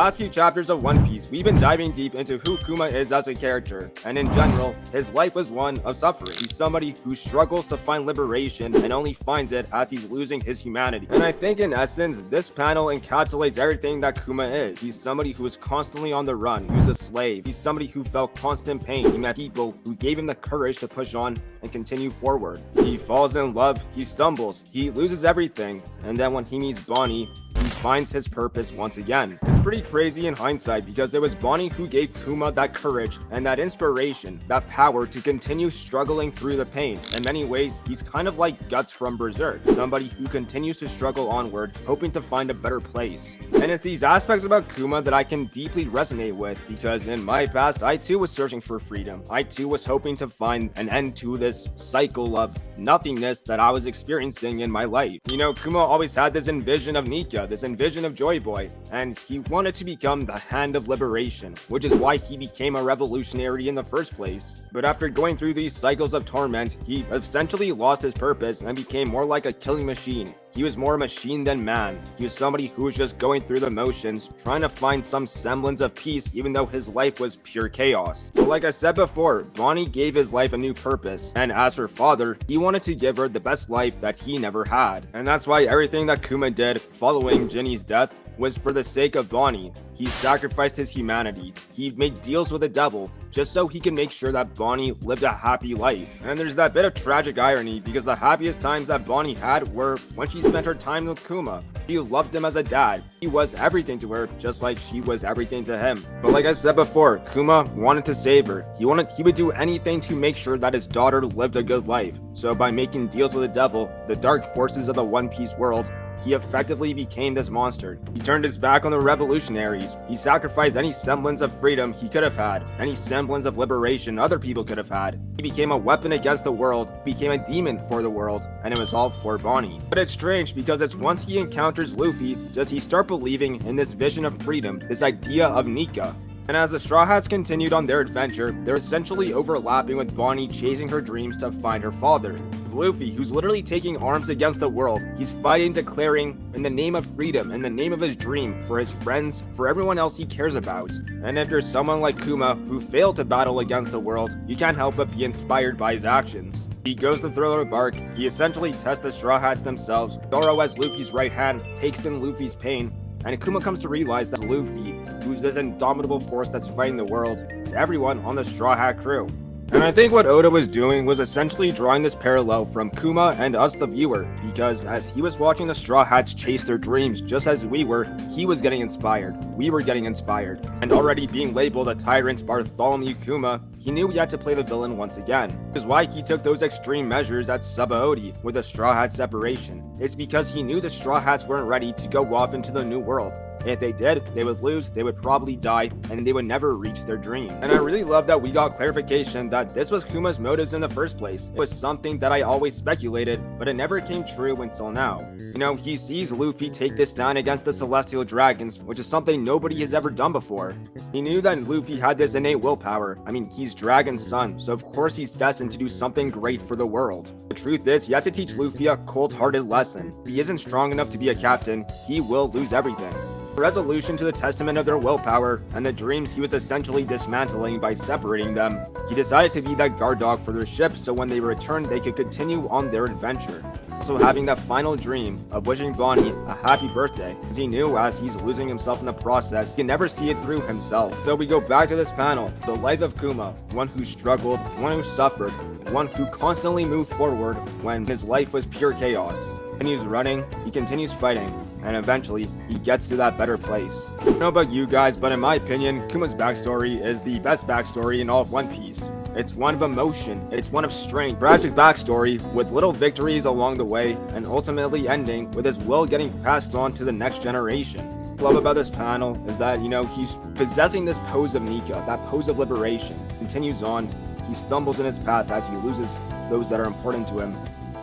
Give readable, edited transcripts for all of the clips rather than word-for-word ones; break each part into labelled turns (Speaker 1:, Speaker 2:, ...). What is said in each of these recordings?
Speaker 1: last few chapters of One Piece, we've been diving deep into who Kuma is as a character, and in general, his life was one of suffering. He's somebody who struggles to find liberation and only finds it as he's losing his humanity. And I think in essence, this panel encapsulates everything that Kuma is. He's somebody who is constantly on the run, who's a slave. He's somebody who felt constant pain. He met people who gave him the courage to push on and continue forward. He falls in love, he stumbles, he loses everything, and then when he meets Bonney, he finds his purpose once again. It's pretty crazy in hindsight because it was Bonney who gave Kuma that courage and that inspiration, that power to continue struggling through the pain. In many ways, he's kind of like Guts from Berserk, somebody who continues to struggle onward, hoping to find a better place. And it's these aspects about Kuma that I can deeply resonate with because in my past, I too was searching for freedom. I too was hoping to find an end to this cycle of nothingness that I was experiencing in my life. You know, Kuma always had this envision of Nika, this envision of Joy Boy, and he wanted to become the Hand of Liberation, which is why he became a revolutionary in the first place. But after going through these cycles of torment, he essentially lost his purpose and became more like a killing machine. He was more machine than man. He was somebody who was just going through the motions, trying to find some semblance of peace even though his life was pure chaos. But like I said before, Bonney gave his life a new purpose, and as her father, he wanted to give her the best life that he never had. And that's why everything that Kuma did following Jinny's death was for the sake of Bonney. He sacrificed his humanity. He made deals with the devil just so he can make sure that Bonney lived a happy life. And there's that bit of tragic irony because the happiest times that Bonney had were when she spent her time with Kuma. She loved him as a dad. He was everything to her, just like she was everything to him. But like I said before, Kuma wanted to save her. He would do anything to make sure that his daughter lived a good life. So by making deals with the devil, the dark forces of the One Piece world, he effectively became this monster. He turned his back on the revolutionaries. He sacrificed any semblance of freedom he could have had, any semblance of liberation other people could have had. He became a weapon against the world, became a demon for the world, and it was all for Bonney. But it's strange because it's once he encounters Luffy, does he start believing in this vision of freedom, this idea of Nika. And as the Straw Hats continued on their adventure, they're essentially overlapping with Bonney chasing her dreams to find her father. Luffy, who's literally taking arms against the world, he's fighting, declaring in the name of freedom, in the name of his dream, for his friends, for everyone else he cares about. And if you're someone like Kuma, who failed to battle against the world, you can't help but be inspired by his actions. He goes to Thriller Bark, he essentially tests the Straw Hats themselves. Zoro, as Luffy's right hand, takes in Luffy's pain, and Kuma comes to realize that Luffy, who's this indomitable force that's fighting the world, is everyone on the Straw Hat crew. And I think what Oda was doing was essentially drawing this parallel from Kuma and us the viewer, because as he was watching the Straw Hats chase their dreams just as we were, he was getting inspired, we were getting inspired, and already being labeled a tyrant Bartholomew Kuma, he knew he had to play the villain once again. Which is why he took those extreme measures at Sabaody with the Straw Hat separation. It's because he knew the Straw Hats weren't ready to go off into the new world. If they did, they would lose, they would probably die, and they would never reach their dream. And I really love that we got clarification that this was Kuma's motives in the first place. It was something that I always speculated, but it never came true until now. You know, he sees Luffy take this stand against the Celestial Dragons, which is something nobody has ever done before. He knew that Luffy had this innate willpower. I mean, he's Dragon's son, so of course he's destined to do something great for the world. The truth is, he had to teach Luffy a cold-hearted lesson. If he isn't strong enough to be a captain, he will lose everything. Resolution to the testament of their willpower and the dreams he was essentially dismantling by separating them, he decided to be that guard dog for their ship so when they returned they could continue on their adventure. Also having that final dream of wishing Bonney a happy birthday, as he knew as he's losing himself in the process, he can never see it through himself. So we go back to this panel, the life of Kuma, one who struggled, one who suffered, one who constantly moved forward when his life was pure chaos. When he's running, he continues fighting, and eventually, he gets to that better place. I don't know about you guys, but in my opinion, Kuma's backstory is the best backstory in all of One Piece. It's one of emotion, it's one of strength, tragic backstory with little victories along the way, and ultimately ending with his will getting passed on to the next generation. What I love about this panel is that, you know, he's possessing this pose of Nika, that pose of liberation, continues on, he stumbles in his path as he loses those that are important to him,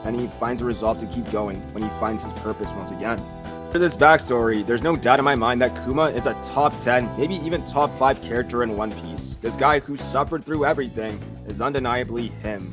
Speaker 1: and he finds a resolve to keep going when he finds his purpose once again. For this backstory, there's no doubt in my mind that Kuma is a top 10, maybe even top 5 character in One Piece. This guy who suffered through everything is undeniably him.